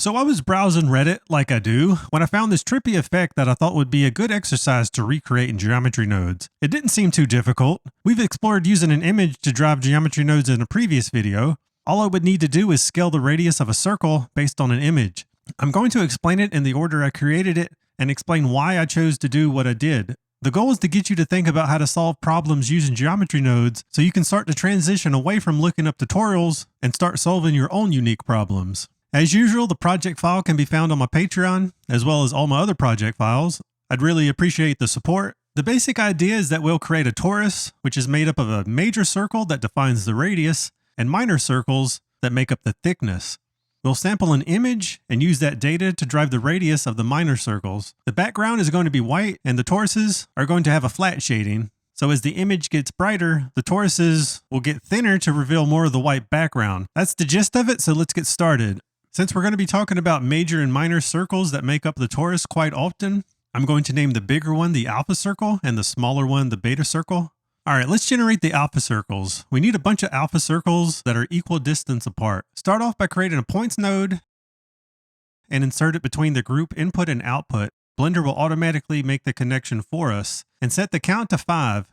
So I was browsing Reddit like I do when I found this trippy effect that I thought would be a good exercise to recreate in geometry nodes. It didn't seem too difficult. We've explored using an image to drive geometry nodes in a previous video. All I would need to do is scale the radius of a circle based on an image. I'm going to explain it in the order I created it and explain why I chose to do what I did. The goal is to get you to think about how to solve problems using geometry nodes so you can start to transition away from looking up tutorials and start solving your own unique problems. As usual, the project file can be found on my Patreon, as well as all my other project files. I'd really appreciate the support. The basic idea is that we'll create a torus, which is made up of a major circle that defines the radius, and minor circles that make up the thickness. We'll sample an image and use that data to drive the radius of the minor circles. The background is going to be white, and the toruses are going to have a flat shading. So as the image gets brighter, the toruses will get thinner to reveal more of the white background. That's the gist of it, so let's get started. Since we're going to be talking about major and minor circles that make up the torus quite often, I'm going to name the bigger one the alpha circle and the smaller one the beta circle. All right, let's generate the alpha circles. We need a bunch of alpha circles that are equal distance apart. Start off by creating a points node and insert it between the group input and output. Blender will automatically make the connection for us and set the count to 5.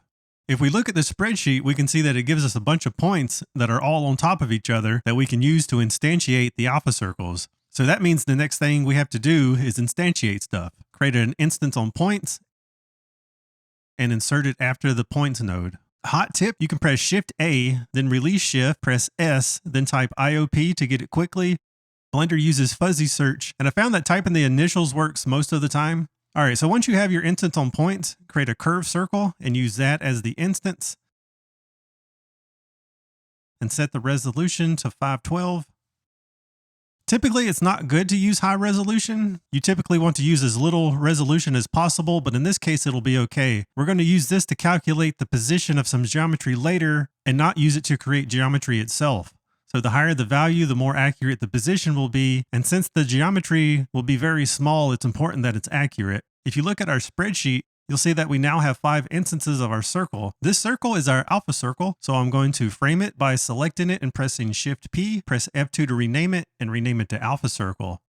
If we look at the spreadsheet, we can see that it gives us a bunch of points that are all on top of each other that we can use to instantiate the alpha circles. So that means the next thing we have to do is instantiate stuff. Create an instance on points and insert it after the points node. Hot tip, you can press Shift A, then release Shift, press S, then type IOP to get it quickly. Blender uses fuzzy search, and I found that typing the initials works most of the time. All right, so once you have your instance on points, create a curved circle and use that as the instance. And set the resolution to 512. Typically, it's not good to use high resolution. You typically want to use as little resolution as possible, but in this case, it'll be okay. We're going to use this to calculate the position of some geometry later and not use it to create geometry itself. So the higher the value, the more accurate the position will be. And since the geometry will be very small, it's important that it's accurate. If you look at our spreadsheet, you'll see that we now have 5 instances of our circle. This circle is our alpha circle. So I'm going to frame it by selecting it and pressing Shift P, press F2 to rename it and rename it to alpha circle.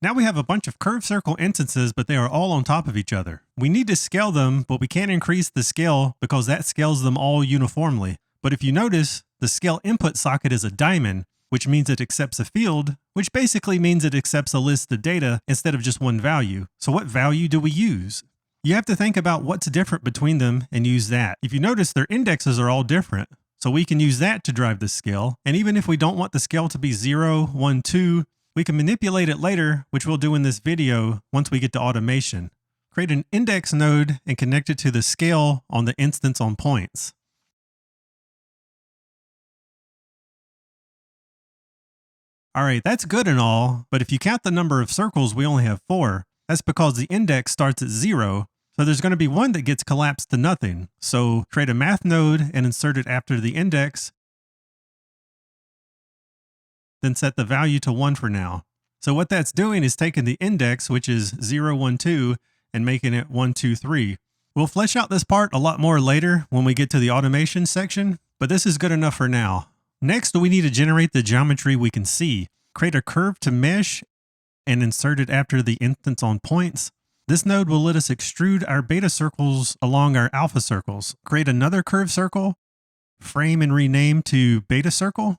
Now we have a bunch of curved circle instances, but they are all on top of each other. We need to scale them, but we can't increase the scale because that scales them all uniformly. But if you notice, the scale input socket is a diamond, which means it accepts a field, which basically means it accepts a list of data instead of just one value. So what value do we use? You have to think about what's different between them and use that. If you notice, their indexes are all different. So we can use that to drive the scale. And even if we don't want the scale to be 0, 1, 2, we can manipulate it later, which we'll do in this video once we get to automation. Create an index node and connect it to the scale on the instance on points. All right, that's good and all, but if you count the number of circles, we only have 4. That's because the index starts at 0, so there's going to be one that gets collapsed to nothing. So create a math node and insert it after the index, then set the value to 1 for now. So what that's doing is taking the index, which is 0, 1, 2, and making it 1, 2, 3. We'll flesh out this part a lot more later when we get to the automation section, but this is good enough for now. Next, we need to generate the geometry we can see. Create a curve to mesh and insert it after the instance on points. This node will let us extrude our beta circles along our alpha circles. Create another curved circle, frame and rename to beta circle.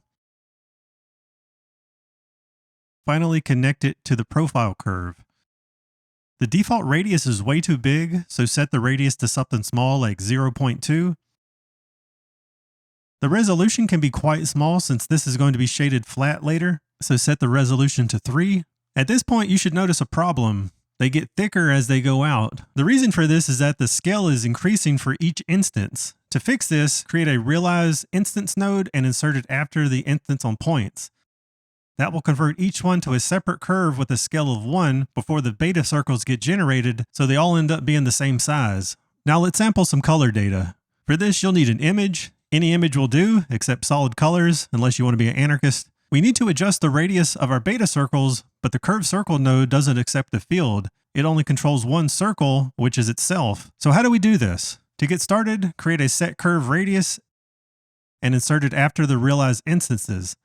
Finally, connect it to the profile curve. The default radius is way too big, so set the radius to something small like 0.2. The resolution can be quite small since this is going to be shaded flat later, so set the resolution to 3. At this point, you should notice a problem. They get thicker as they go out. The reason for this is that the scale is increasing for each instance. To fix this, create a realize instance node and insert it after the instance on points. That will convert each one to a separate curve with a scale of 1 before the beta circles get generated, so they all end up being the same size. Now let's sample some color data. For this, you'll need an image. Any image will do, except solid colors, unless you want to be an anarchist. We need to adjust the radius of our beta circles, but the curved circle node doesn't accept the field. It only controls one circle, which is itself. So how do we do this? To get started, create a set curve radius and insert it after the realize instances.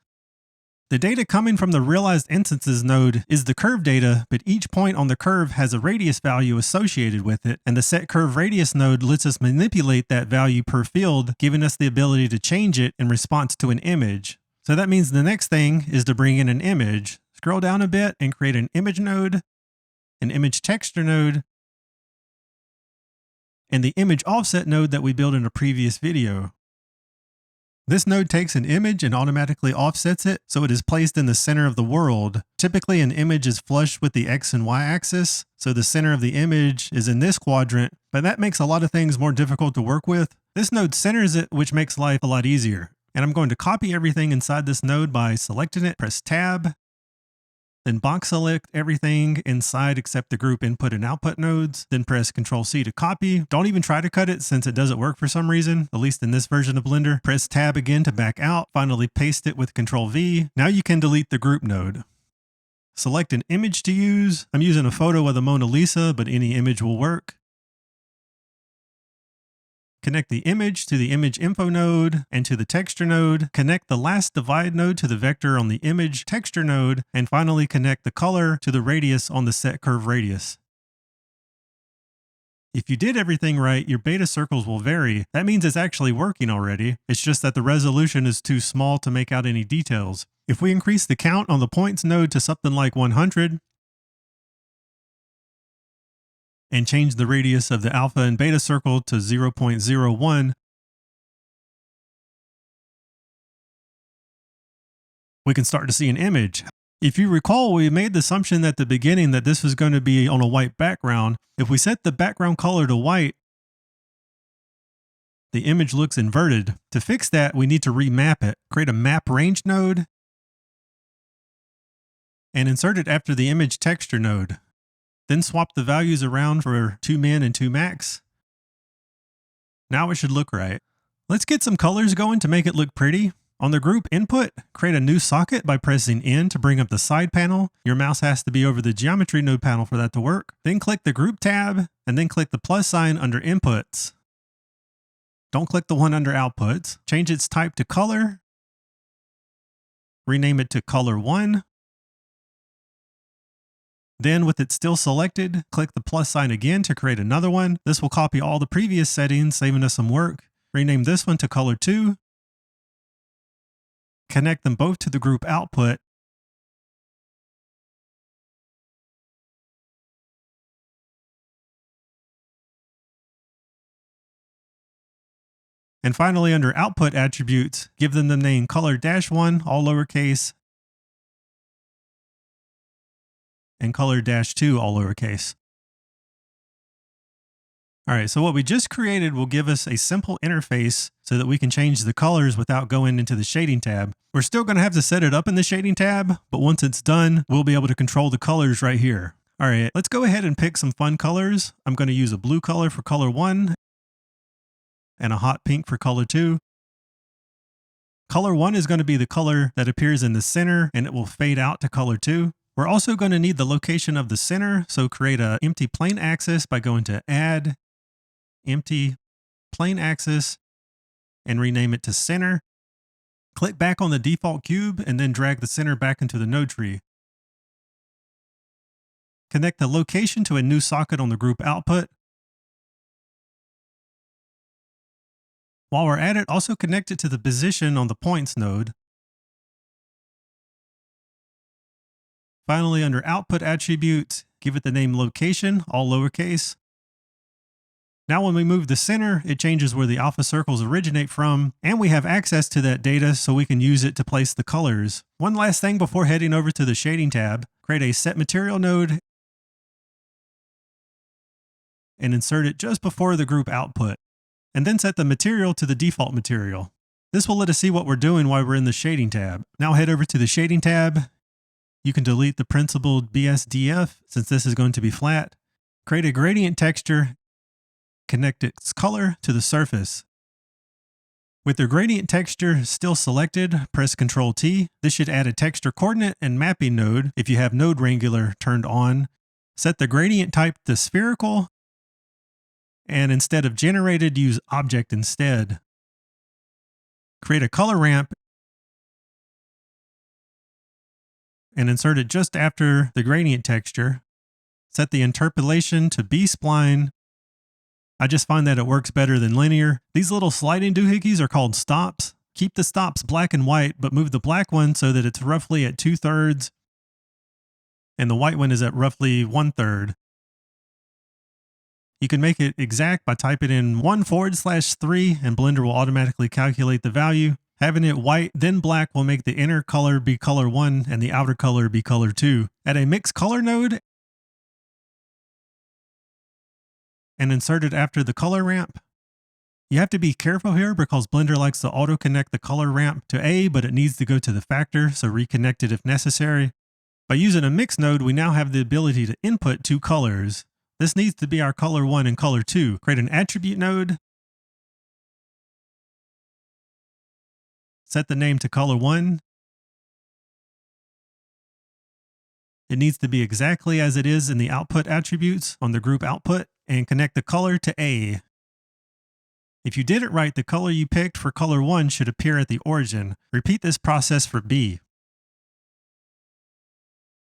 The data coming from the realized instances node is the curve data, but each point on the curve has a radius value associated with it, and the set curve radius node lets us manipulate that value per field, giving us the ability to change it in response to an image. So that means the next thing is to bring in an image. Scroll down a bit and create an image node, an image texture node, and the image offset node that we built in a previous video. This node takes an image and automatically offsets it so it is placed in the center of the world. Typically an image is flush with the X and Y axis, so the center of the image is in this quadrant, but that makes a lot of things more difficult to work with. This node centers it, which makes life a lot easier. And I'm going to copy everything inside this node by selecting it, press Tab, then box select everything inside except the group input and output nodes, then press Ctrl C to copy. Don't even try to cut it since it doesn't work for some reason, at least in this version of Blender. Press Tab again to back out, finally paste it with Ctrl V. Now you can delete the group node. Select an image to use. I'm using a photo of the Mona Lisa, but any image will work. Connect the image to the image info node and to the texture node. Connect the last divide node to the vector on the image texture node, and finally connect the color to the radius on the set curve radius. If you did everything right, your beta circles will vary. That means it's actually working already. It's just that the resolution is too small to make out any details. If we increase the count on the points node to something like 100, and change the radius of the alpha and beta circle to 0.01, we can start to see an image. If you recall, we made the assumption at the beginning that this was going to be on a white background. If we set the background color to white, the image looks inverted. To fix that, we need to remap it. Create a map range node and insert it after the image texture node. Then swap the values around for 2 min and 2 max. Now it should look right. Let's get some colors going to make it look pretty. On the group input, create a new socket by pressing N to bring up the side panel. Your mouse has to be over the geometry node panel for that to work. Then click the group tab, and then click the plus sign under inputs. Don't click the one under outputs. Change its type to color. Rename it to color 1. Then with it still selected, click the plus sign again to create another one. This will copy all the previous settings, saving us some work. Rename this one to color 2. Connect them both to the group output. And finally, under output attributes, give them the name color-1, all lowercase, and color-2, all lowercase. All right, so what we just created will give us a simple interface so that we can change the colors without going into the shading tab. We're still going to have to set it up in the shading tab, but once it's done, we'll be able to control the colors right here. All right, let's go ahead and pick some fun colors. I'm going to use a blue color for color 1 and a hot pink for color 2. Color 1 is going to be the color that appears in the center, and it will fade out to color 2. We're also going to need the location of the center, so create an empty plane axis by going to Add, Empty, Plane Axis, and rename it to Center. Click back on the default cube and then drag the center back into the node tree. Connect the location to a new socket on the group output. While we're at it, also connect it to the position on the points node. Finally, under output attributes, give it the name location, all lowercase. Now when we move the center, it changes where the alpha circles originate from, and we have access to that data so we can use it to place the colors. One last thing before heading over to the shading tab, create a set material node and insert it just before the group output, and then set the material to the default material. This will let us see what we're doing while we're in the shading tab. Now head over to the shading tab. You can delete the principled BSDF since this is going to be flat. Create a gradient texture. Connect its color to the surface. With the gradient texture still selected, press Ctrl T. This should add a texture coordinate and mapping node if you have node wrangler turned on. Set the gradient type to spherical, and instead of generated, use object instead. Create a color ramp and insert it just after the gradient texture. Set the interpolation to B-spline. I just find that it works better than linear. These little sliding doohickeys are called stops. Keep the stops black and white, but move the black one so that it's roughly at 2/3, and the white one is at roughly 1/3. You can make it exact by typing in 1/3, and Blender will automatically calculate the value. Having it white, then black will make the inner color be color 1 and the outer color be color 2. Add a mix color node and insert it after the color ramp. You have to be careful here because Blender likes to auto-connect the color ramp to A, but it needs to go to the factor, so reconnect it if necessary. By using a mix node, we now have the ability to input 2 colors. This needs to be our color 1 and color 2. Create an attribute node. Set the name to color 1. It needs to be exactly as it is in the output attributes on the group output, and connect the color to A. If you did it right, the color you picked for color 1 should appear at the origin. Repeat this process for B.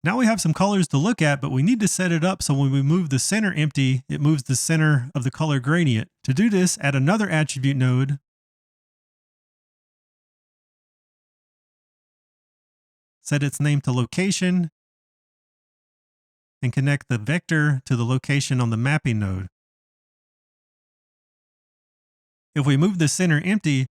Now we have some colors to look at, but we need to set it up so when we move the center empty, it moves the center of the color gradient. To do this, add another attribute node. Set its name to location, and connect the vector to the location on the mapping node. If we move the center empty,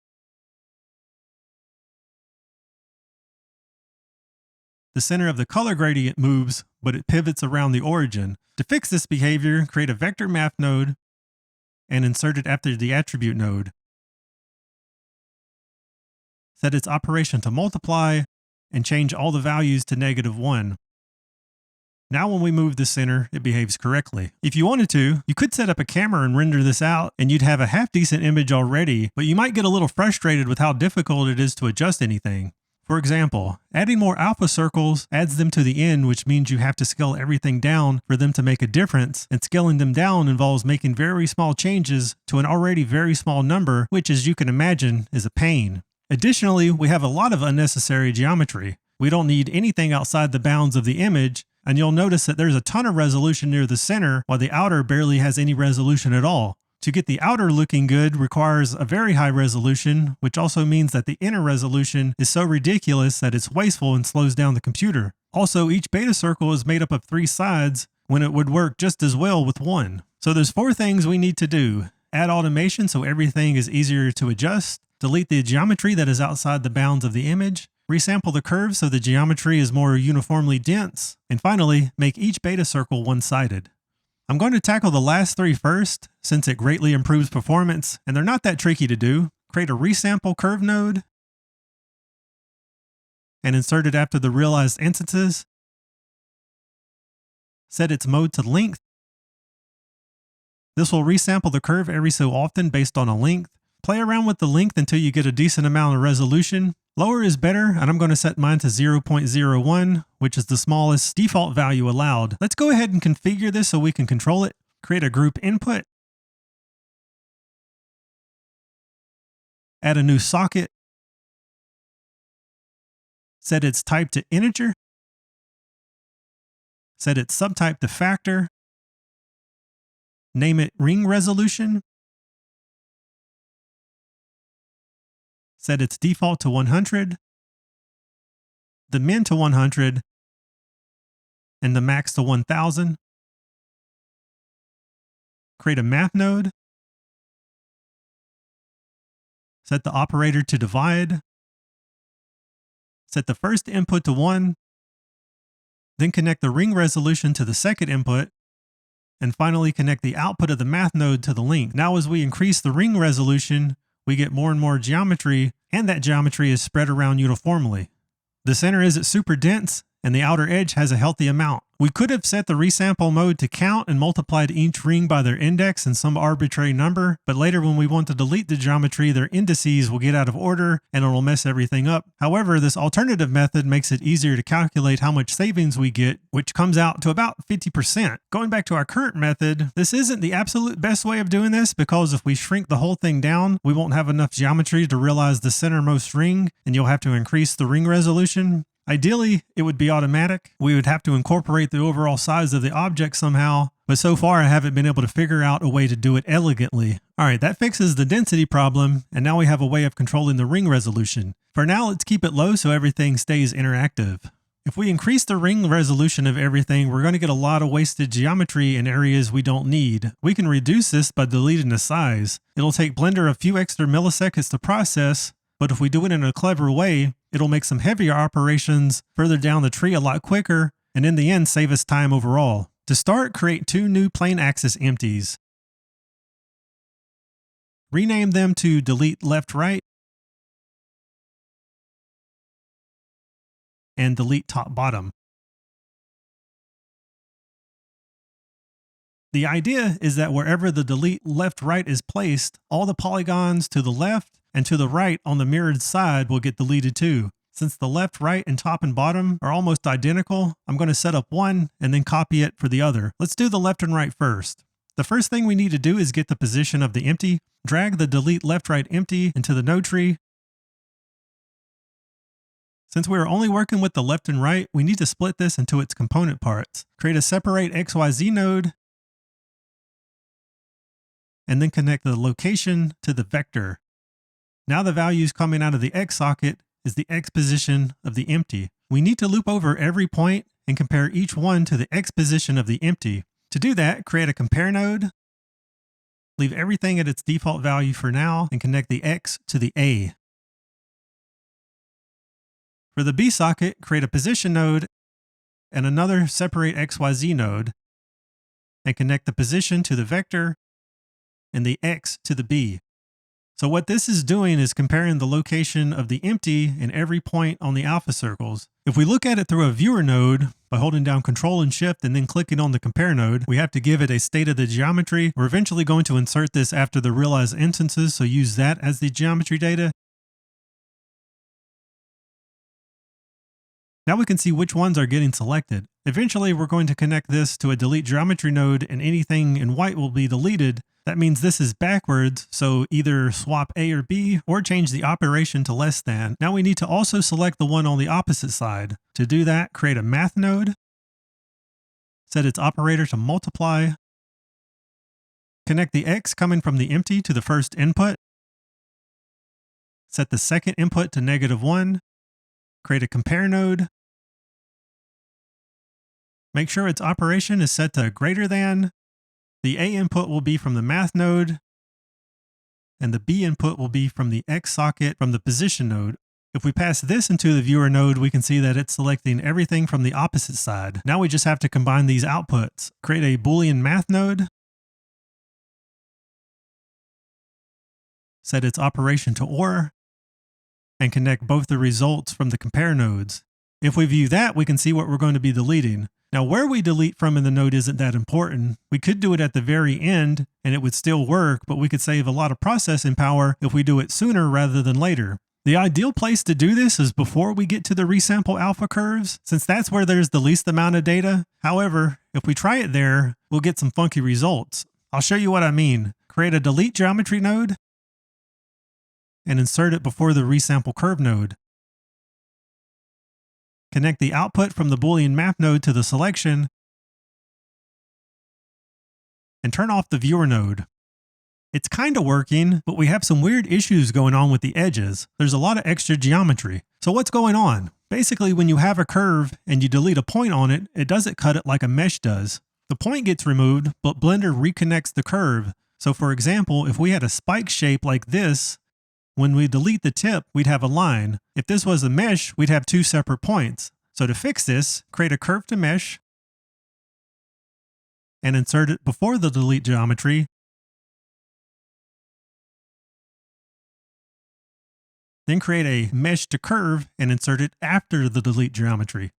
the center of the color gradient moves, but it pivots around the origin. To fix this behavior, create a vector map node and insert it after the attribute node. Set its operation to multiply and change all the values to -1. Now when we move the center, it behaves correctly. If you wanted to, you could set up a camera and render this out, and you'd have a half-decent image already, but you might get a little frustrated with how difficult it is to adjust anything. For example, adding more alpha circles adds them to the end, which means you have to scale everything down for them to make a difference, and scaling them down involves making very small changes to an already very small number, which, as you can imagine, is a pain. Additionally, we have a lot of unnecessary geometry. We don't need anything outside the bounds of the image, and you'll notice that there's a ton of resolution near the center, while the outer barely has any resolution at all. To get the outer looking good requires a very high resolution, which also means that the inner resolution is so ridiculous that it's wasteful and slows down the computer. Also, each beta circle is made up of 3 sides when it would work just as well with 1. So there's 4 things we need to do. Add automation so everything is easier to adjust. Delete the geometry that is outside the bounds of the image. Resample the curves so the geometry is more uniformly dense. And finally, make each beta circle one-sided. I'm going to tackle the last 3 first, since it greatly improves performance, and they're not that tricky to do. Create a resample curve node, and insert it after the realized instances. Set its mode to length. This will resample the curve every so often based on a length. Play around with the length until you get a decent amount of resolution. Lower is better, and I'm going to set mine to 0.01, which is the smallest default value allowed. Let's go ahead and configure this so we can control it. Create a group input. Add a new socket. Set its type to integer. Set its subtype to factor. Name it ring resolution. Set its default to 100, the min to 100, and the max to 1000. Create a math node. Set the operator to divide. Set the first input to 1, then connect the ring resolution to the second input, and finally connect the output of the math node to the length. Now as we increase the ring resolution, we get more and more geometry, and that geometry is spread around uniformly. The center isn't super dense, and the outer edge has a healthy amount. We could have set the resample mode to count and multiplied each ring by their index and some arbitrary number, but later when we want to delete the geometry, their indices will get out of order and it'll mess everything up. However, this alternative method makes it easier to calculate how much savings we get, which comes out to about 50%. Going back to our current method, this isn't the absolute best way of doing this because if we shrink the whole thing down, we won't have enough geometry to realize the centermost ring, and you'll have to increase the ring resolution. Ideally, it would be automatic. We would have to incorporate the overall size of the object somehow, but so far I haven't been able to figure out a way to do it elegantly. Alright, that fixes the density problem, and now we have a way of controlling the ring resolution. For now, let's keep it low so everything stays interactive. If we increase the ring resolution of everything, we're going to get a lot of wasted geometry in areas we don't need. We can reduce this by deleting the size. It'll take Blender a few extra milliseconds to process, but if we do it in a clever way, it'll make some heavier operations further down the tree a lot quicker, and in the end save us time overall. To start, create 2 new plane axis empties. Rename them to delete left right and delete top bottom. The idea is that wherever the delete left right is placed, all the polygons to the left and to the right on the mirrored side will get deleted too. Since the left, right, and top and bottom are almost identical, I'm going to set up one and then copy it for the other. Let's do the left and right first. The first thing we need to do is get the position of the empty. Drag the delete left right empty into the node tree. Since we are only working with the left and right, we need to split this into its component parts. Create a separate XYZ node, and then connect the location to the vector. Now the values coming out of the X socket is the X position of the empty. We need to loop over every point and compare each one to the X position of the empty. To do that, create a compare node, leave everything at its default value for now, and connect the X to the A. For the B socket, create a position node and another separate XYZ node, and connect the position to the vector and the X to the B. So what this is doing is comparing the location of the empty in every point on the alpha circles. If we look at it through a viewer node, by holding down Control and Shift and then clicking on the compare node, we have to give it a state of the geometry. We're eventually going to insert this after the realized instances, so use that as the geometry data. Now we can see which ones are getting selected. Eventually, we're going to connect this to a delete geometry node and anything in white will be deleted. That means this is backwards, so either swap A or B or change the operation to less than. Now we need to also select the one on the opposite side. To do that, create a math node, set its operator to multiply, connect the X coming from the empty to the first input, set the second input to -1, create a compare node, make sure its operation is set to greater than. The A input will be from the math node, and the B input will be from the X socket from the position node. If we pass this into the viewer node, we can see that it's selecting everything from the opposite side. Now we just have to combine these outputs. Create a Boolean math node, set its operation to OR, and connect both the results from the compare nodes. If we view that, we can see what we're going to be deleting. Now, where we delete from in the node isn't that important. We could do it at the very end and it would still work, but we could save a lot of processing power if we do it sooner rather than later. The ideal place to do this is before we get to the resample alpha curves, since that's where there's the least amount of data. However, if we try it there, we'll get some funky results. I'll show you what I mean. Create a delete geometry node and insert it before the resample curve node. Connect the output from the Boolean map node to the selection, and turn off the viewer node. It's kind of working, but we have some weird issues going on with the edges. There's a lot of extra geometry. So what's going on? Basically, when you have a curve and you delete a point on it, it doesn't cut it like a mesh does. The point gets removed, but Blender reconnects the curve. So for example, if we had a spike shape like this, when we delete the tip, we'd have a line. If this was a mesh, we'd have 2 separate points. So to fix this, create a curve to mesh and insert it before the delete geometry. Then create a mesh to curve and insert it after the delete geometry.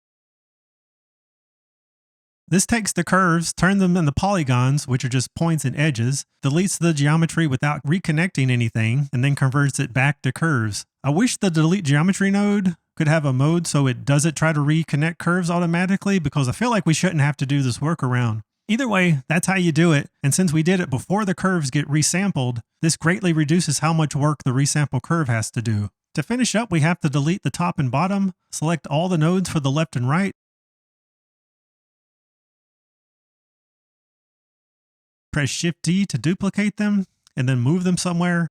This takes the curves, turns them into polygons, which are just points and edges, deletes the geometry without reconnecting anything, and then converts it back to curves. I wish the delete geometry node could have a mode so it doesn't try to reconnect curves automatically, because I feel like we shouldn't have to do this workaround. Either way, that's how you do it, and since we did it before the curves get resampled, this greatly reduces how much work the resample curve has to do. To finish up, we have to delete the top and bottom, select all the nodes for the left and right, press Shift-D to duplicate them, and then move them somewhere.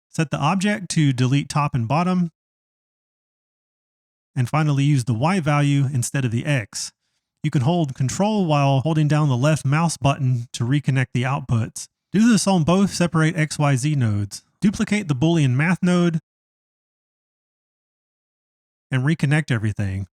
Set the object to delete top and bottom, and finally use the Y value instead of the X. You can hold Control while holding down the left mouse button to reconnect the outputs. Do this on both separate XYZ nodes. Duplicate the Boolean math node and reconnect everything.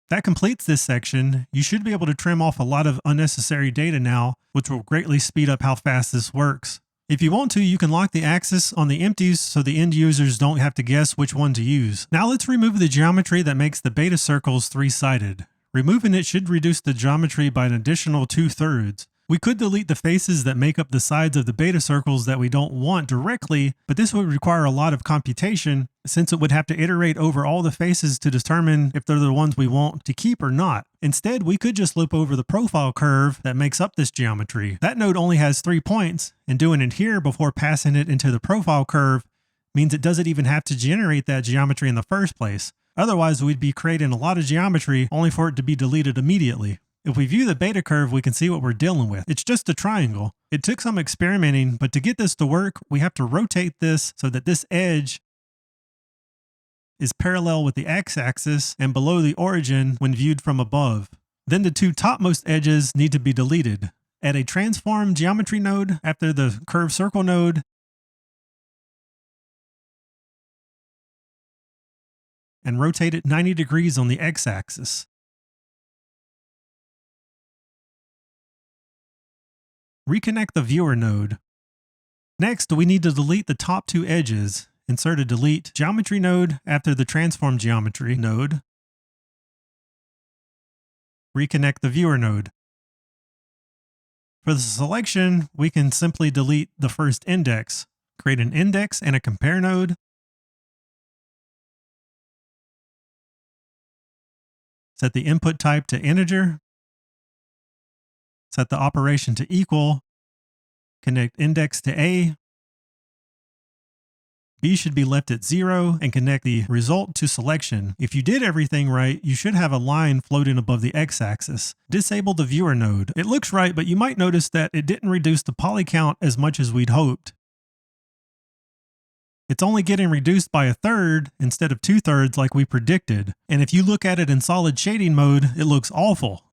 That completes this section. You should be able to trim off a lot of unnecessary data now, which will greatly speed up how fast this works. If you want to, you can lock the axis on the empties so the end users don't have to guess which one to use. Now let's remove the geometry that makes the beta circles three-sided. Removing it should reduce the geometry by an additional 2/3. We could delete the faces that make up the sides of the beta circles that we don't want directly, but this would require a lot of computation since it would have to iterate over all the faces to determine if they're the ones we want to keep or not. Instead, we could just loop over the profile curve that makes up this geometry. That node only has 3 points, and doing it here before passing it into the profile curve means it doesn't even have to generate that geometry in the first place. Otherwise, we'd be creating a lot of geometry only for it to be deleted immediately. If we view the beta curve, we can see what we're dealing with. It's just a triangle. It took some experimenting, but to get this to work, we have to rotate this so that this edge is parallel with the x-axis and below the origin when viewed from above. Then the 2 topmost edges need to be deleted. Add a transform geometry node after the curve circle node, and rotate it 90 degrees on the x-axis. Reconnect the viewer node. Next, we need to delete the top 2 edges. Insert a delete geometry node after the transform geometry node. Reconnect the viewer node. For the selection, we can simply delete the first index. Create an index and a compare node. Set the input type to integer. Set the operation to equal. Connect index to A. B should be left at 0 and connect the result to selection. If you did everything right, you should have a line floating above the x-axis. Disable the viewer node. It looks right, but you might notice that it didn't reduce the poly count as much as we'd hoped. It's only getting reduced by 1/3 instead of 2/3 like we predicted. And if you look at it in solid shading mode, it looks awful.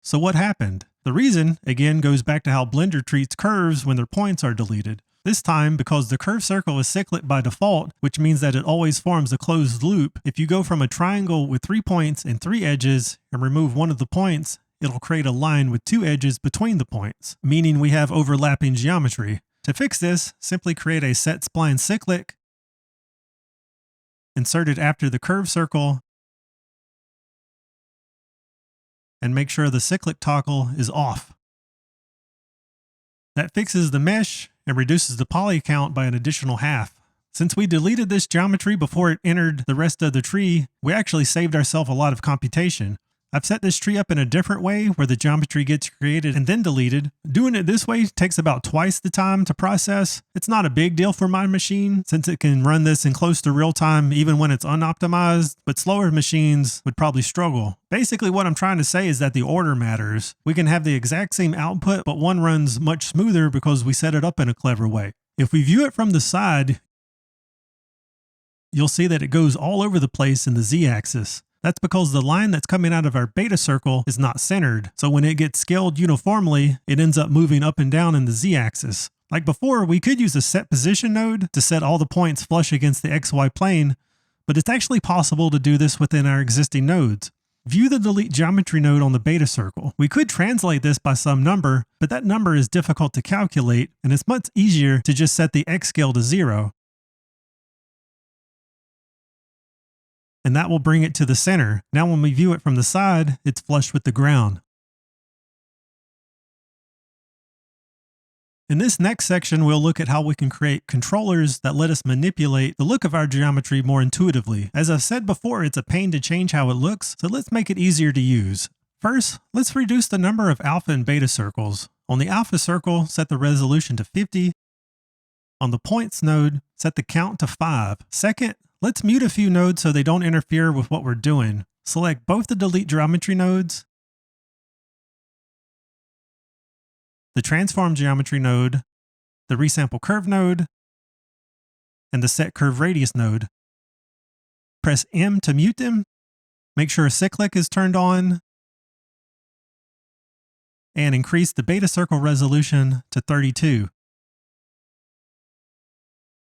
So what happened? The reason, again, goes back to how Blender treats curves when their points are deleted. This time, because the curved circle is cyclic by default, which means that it always forms a closed loop, if you go from a triangle with 3 points and 3 edges and remove one of the points, it'll create a line with 2 edges between the points, meaning we have overlapping geometry. To fix this, simply create a set spline cyclic, insert it after the curved circle, and make sure the cyclic toggle is off. That fixes the mesh and reduces the poly count by an additional half. Since we deleted this geometry before it entered the rest of the tree, we actually saved ourselves a lot of computation. I've set this tree up in a different way where the geometry gets created and then deleted. Doing it this way takes about twice the time to process. It's not a big deal for my machine since it can run this in close to real time even when it's unoptimized, but slower machines would probably struggle. Basically what I'm trying to say is that the order matters. We can have the exact same output, but one runs much smoother because we set it up in a clever way. If we view it from the side, you'll see that it goes all over the place in the z-axis. That's because the line that's coming out of our beta circle is not centered, so when it gets scaled uniformly, it ends up moving up and down in the z-axis. Like before, we could use a set position node to set all the points flush against the xy plane, but it's actually possible to do this within our existing nodes. View the delete geometry node on the beta circle. We could translate this by some number, but that number is difficult to calculate, and it's much easier to just set the x scale to 0. And that will bring it to the center. Now when we view it from the side, it's flush with the ground. In this next section, we'll look at how we can create controllers that let us manipulate the look of our geometry more intuitively. As I've said before, it's a pain to change how it looks, so let's make it easier to use. First, let's reduce the number of alpha and beta circles. On the alpha circle, set the resolution to 50. On the points node, set the count to 5. Second, let's mute a few nodes so they don't interfere with what we're doing. Select both the delete geometry nodes, the transform geometry node, the resample curve node, and the set curve radius node. Press M to mute them. Make sure cyclic is turned on, and increase the beta circle resolution to 32.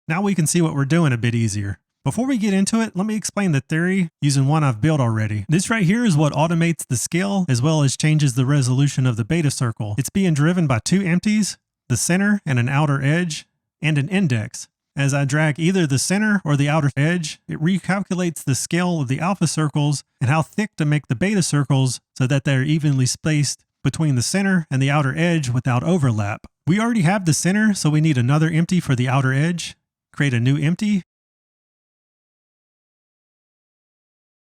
Now we can see what we're doing a bit easier. Before we get into it, let me explain the theory using one I've built already. This right here is what automates the scale as well as changes the resolution of the beta circle. It's being driven by two empties, the center and an outer edge, and an index. As I drag either the center or the outer edge, it recalculates the scale of the alpha circles and how thick to make the beta circles so that they're evenly spaced between the center and the outer edge without overlap. We already have the center, so we need another empty for the outer edge. Create a new empty.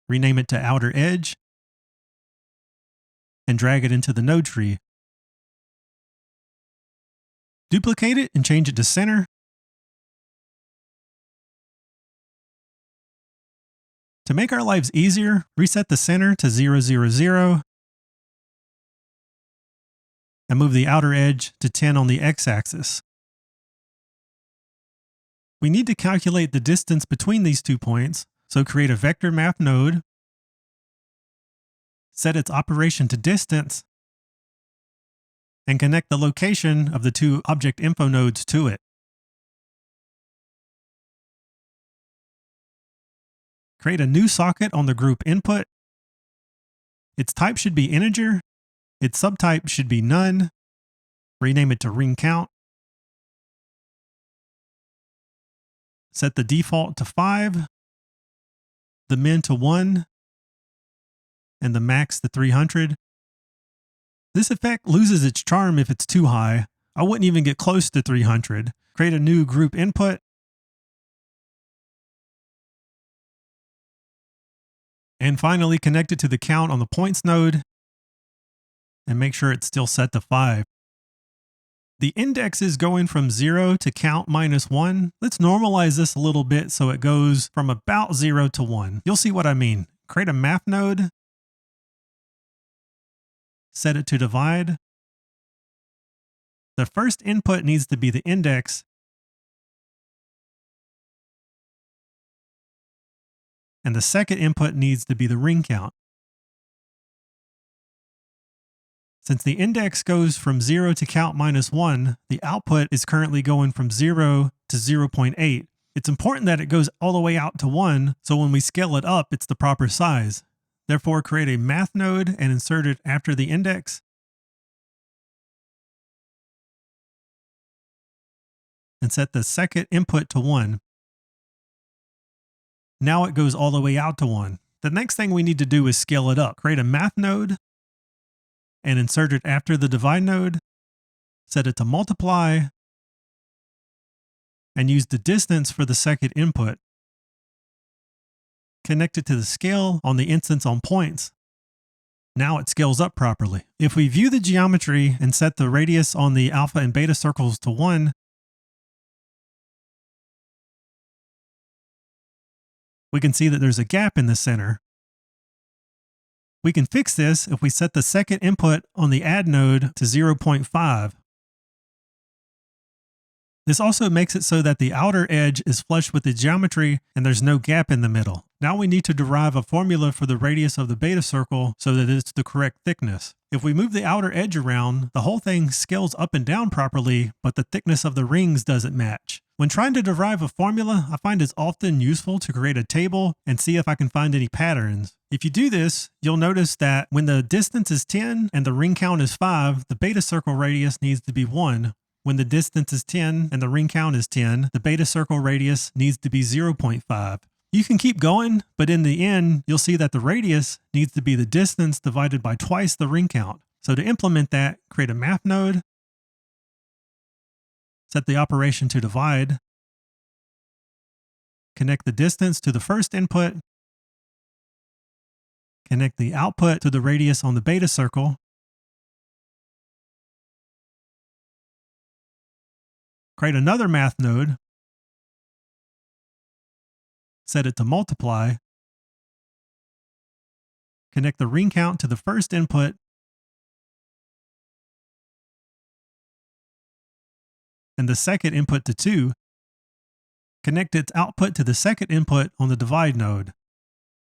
Rename it to outer edge. And drag it into the node tree. Duplicate it and change it to center. To make our lives easier, reset the center to 0, 0, 0. And move the outer edge to 10 on the x-axis. We need to calculate the distance between these 2 points, so create a vector map node, set its operation to distance, and connect the location of the 2 object info nodes to it. Create a new socket on the group input. Its type should be integer. Its subtype should be none. Rename it to ring count. Set the default to 5, the min to 1, and the max to 300. This effect loses its charm if it's too high. I wouldn't even get close to 300. Create a new group input. And finally connect it to the count on the points node and make sure it's still set to 5. The index is going from 0 to count minus 1. Let's normalize this a little bit so it goes from about 0 to 1. You'll see what I mean. Create a map node. Set it to divide. The first input needs to be the index. And the second input needs to be the ring count. Since the index goes from 0 to count minus 1, the output is currently going from 0 to 0.8. It's important that it goes all the way out to 1, so when we scale it up, it's the proper size. Therefore, create a math node and insert it after the index. And set the second input to 1. Now it goes all the way out to 1. The next thing we need to do is scale it up. Create a math node and insert it after the divide node. Set it to multiply and use the distance for the second input. Connect it to the scale on the instance on points. Now it scales up properly. If we view the geometry and set the radius on the alpha and beta circles to 1, we can see that there's a gap in the center. We can fix this if we set the second input on the add node to 0.5. This also makes it so that the outer edge is flush with the geometry and there's no gap in the middle. Now we need to derive a formula for the radius of the beta circle so that it's the correct thickness. If we move the outer edge around, the whole thing scales up and down properly, but the thickness of the rings doesn't match. When trying to derive a formula, I find it's often useful to create a table and see if I can find any patterns. If you do this, you'll notice that when the distance is 10 and the ring count is 5, the beta circle radius needs to be 1. When the distance is 10 and the ring count is 10, the beta circle radius needs to be 0.5. You can keep going, but in the end, you'll see that the radius needs to be the distance divided by twice the ring count. So to implement that, create a math node, set the operation to divide, connect the distance to the first input, connect the output to the radius on the beta circle, Create another math node, set it to multiply, connect the ring count to the first input, and the second input to 2, connect its output to the second input on the divide node.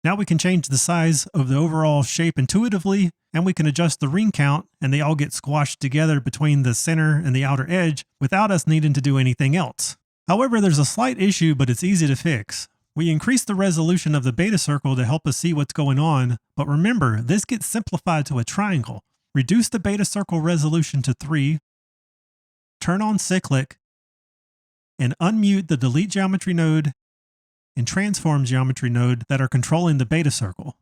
Now we can change the size of the overall shape intuitively, and we can adjust the ring count, and they all get squashed together between the center and the outer edge without us needing to do anything else. However, there's a slight issue, but it's easy to fix. We increase the resolution of the beta circle to help us see what's going on, but remember, this gets simplified to a triangle. Reduce the beta circle resolution to 3, turn on cyclic, and unmute the delete geometry node and transform geometry node that are controlling the beta circle.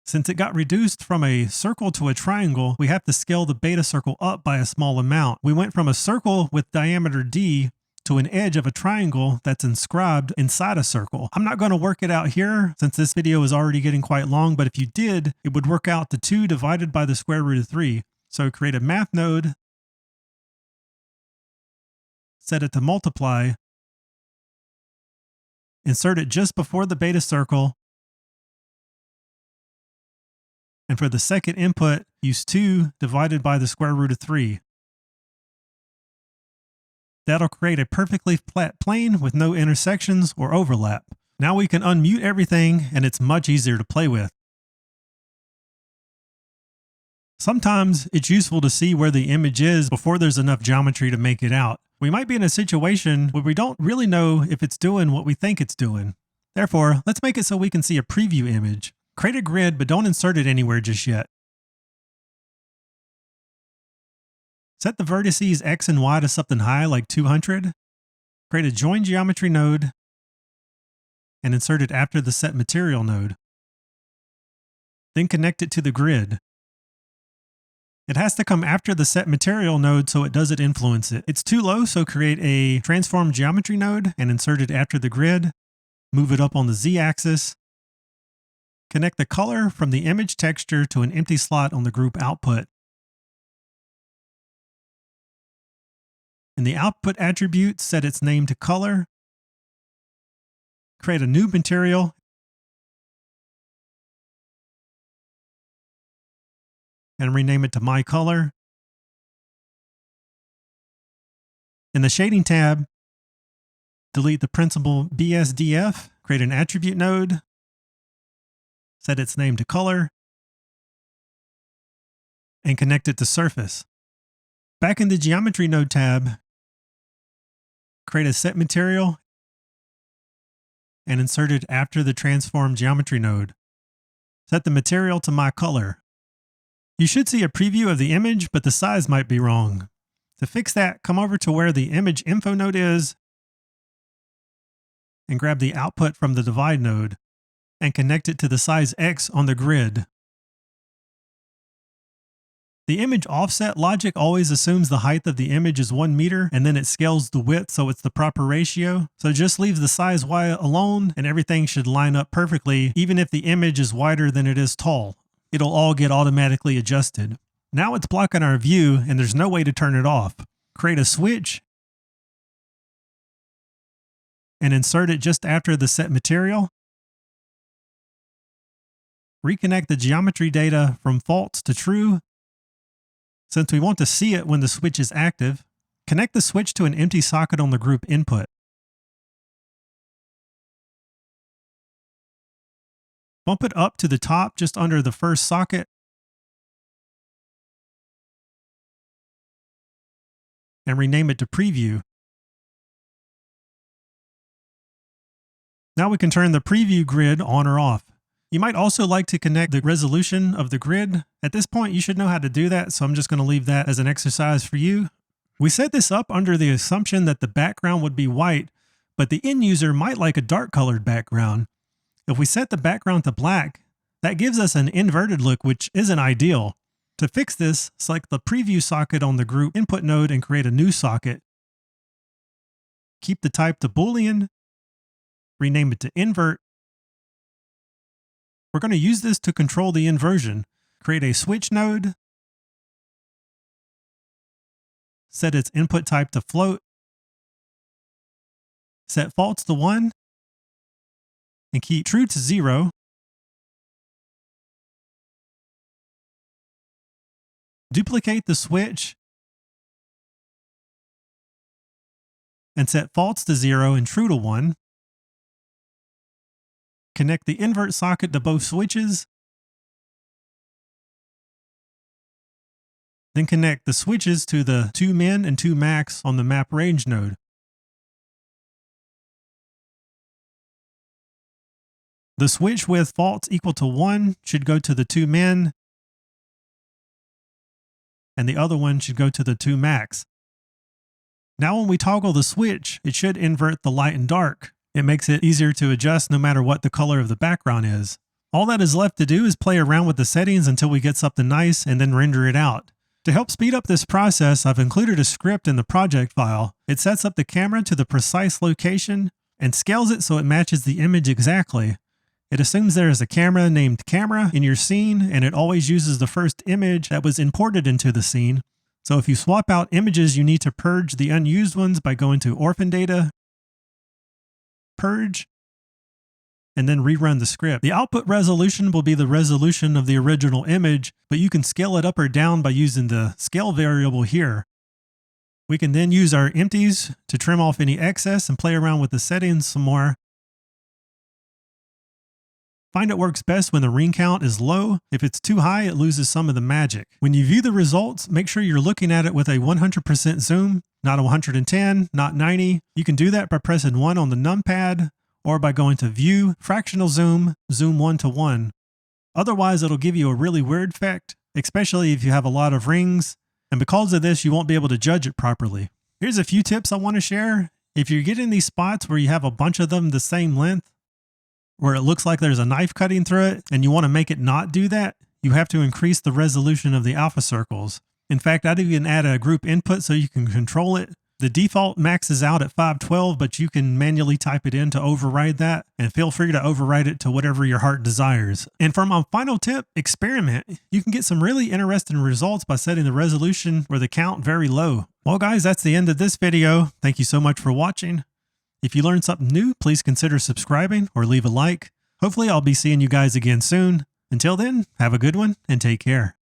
Since it got reduced from a circle to a triangle, we have to scale the beta circle up by a small amount. We went from a circle with diameter d to an edge of a triangle that's inscribed inside a circle. I'm not going to work it out here since this video is already getting quite long, but if you did, it would work out to 2 divided by the square root of 3. So create a math node, set it to multiply, insert it just before the beta circle, and for the second input, use 2 divided by the square root of 3. That'll create a perfectly flat plane with no intersections or overlap. Now we can unmute everything, and it's much easier to play with. Sometimes it's useful to see where the image is before there's enough geometry to make it out. We might be in a situation where we don't really know if it's doing what we think it's doing. Therefore, let's make it so we can see a preview image. Create a grid, but don't insert it anywhere just yet. Set the vertices X and Y to something high like 200. Create a join geometry node and insert it after the set material node. Then connect it to the grid. It has to come after the set material node so it doesn't influence it. It's too low, so create a transform geometry node and insert it after the grid. Move it up on the Z-axis. Connect the color from the image texture to an empty slot on the group output. In the output attribute, set its name to color. Create a new material and rename it to My Color. In the Shading tab, delete the principal BSDF, create an attribute node, set its name to Color, and connect it to Surface. Back in the Geometry node tab, create a set material and insert it after the Transform Geometry node. Set the material to My Color. You should see a preview of the image, but the size might be wrong. To fix that, come over to where the image info node is and grab the output from the divide node and connect it to the size X on the grid. The image offset logic always assumes the height of the image is 1 meter and then it scales the width so it's the proper ratio. So just leave the size Y alone and everything should line up perfectly even if the image is wider than it is tall. It'll all get automatically adjusted. Now it's blocking our view and there's no way to turn it off. Create a switch and insert it just after the set material. Reconnect the geometry data from false to true. Since we want to see it when the switch is active, connect the switch to an empty socket on the group input. Bump it up to the top just under the first socket and rename it to Preview. Now we can turn the preview grid on or off. You might also like to connect the resolution of the grid. At this point, you should know how to do that, so I'm just going to leave that as an exercise for you. We set this up under the assumption that the background would be white, but the end user might like a dark colored background. If we set the background to black, that gives us an inverted look, which isn't ideal. To fix this, select the preview socket on the group input node and create a new socket. Keep the type to Boolean, rename it to invert. We're going to use this to control the inversion. Create a switch node, set its input type to float, set false to 1, and keep true to 0. Duplicate the switch and set false to 0 and true to 1. Connect the invert socket to both switches. Then connect the switches to the 2 min and 2 max on the map range node. The switch with false equal to 1 should go to the 2 min, and the other one should go to the 2 max. Now when we toggle the switch, it should invert the light and dark. It makes it easier to adjust no matter what the color of the background is. All that is left to do is play around with the settings until we get something nice and then render it out. To help speed up this process, I've included a script in the project file. It sets up the camera to the precise location and scales it so it matches the image exactly. It assumes there is a camera named camera in your scene, and it always uses the first image that was imported into the scene. So if you swap out images, you need to purge the unused ones by going to Orphan Data, Purge, and then rerun the script. The output resolution will be the resolution of the original image, but you can scale it up or down by using the scale variable here. We can then use our empties to trim off any excess and play around with the settings some more. Find it works best when the ring count is low. If it's too high, it loses some of the magic. When you view the results, make sure you're looking at it with a 100% zoom, not a 110, not 90. You can do that by pressing 1 on the numpad or by going to View, Fractional Zoom, Zoom 1 to 1. Otherwise, it'll give you a really weird effect, especially if you have a lot of rings, and because of this, you won't be able to judge it properly. Here's a few tips I want to share. If you're getting these spots where you have a bunch of them the same length, where it looks like there's a knife cutting through it, and you want to make it not do that, you have to increase the resolution of the alpha circles. In fact, I'd even add a group input so you can control it. The default maxes out at 512, but you can manually type it in to override that, and feel free to override it to whatever your heart desires. And for my final tip, experiment. You can get some really interesting results by setting the resolution or the count very low. Well guys, that's the end of this video. Thank you so much for watching. If you learned something new, please consider subscribing or leave a like. Hopefully I'll be seeing you guys again soon. Until then, have a good one and take care.